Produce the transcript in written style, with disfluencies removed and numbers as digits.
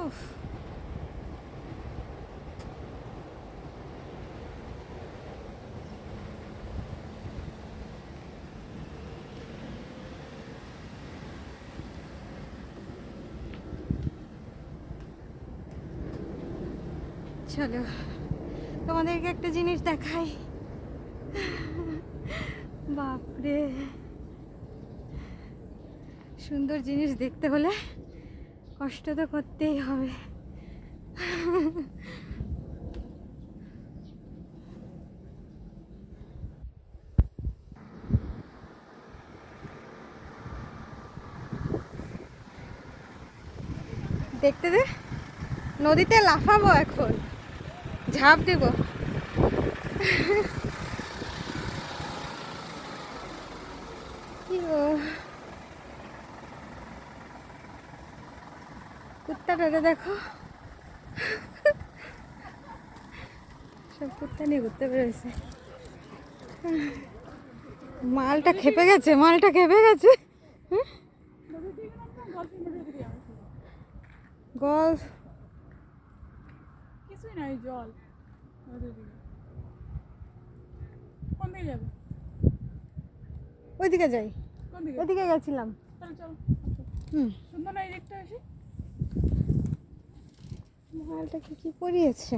উফ, চলো তোমাদেরকে একটা জিনিস দেখাই। বাপরে, সুন্দর জিনিস দেখতে হলে কষ্ট তো করতেই হবে। দেখতে দে, নদীতে লাফাবো এখন, ঝাঁপ দেব। কি গো, কুত্তাটা দেখো, সব কুত্তা নিয়ে ঘুরতে পেরেছে। মালটা খেপে গেছে, মালটা খেপে গেছে। গল্ফ কিছুই নাই, জল। কোন দিকে যাবে? ওইদিকে যাই, কোন দিকে? ওইদিকে গেছিলাম। চলো চলো। হুম, সুন্দর না এই দিকটা এসে? মালটাকে কি পরিয়েছে।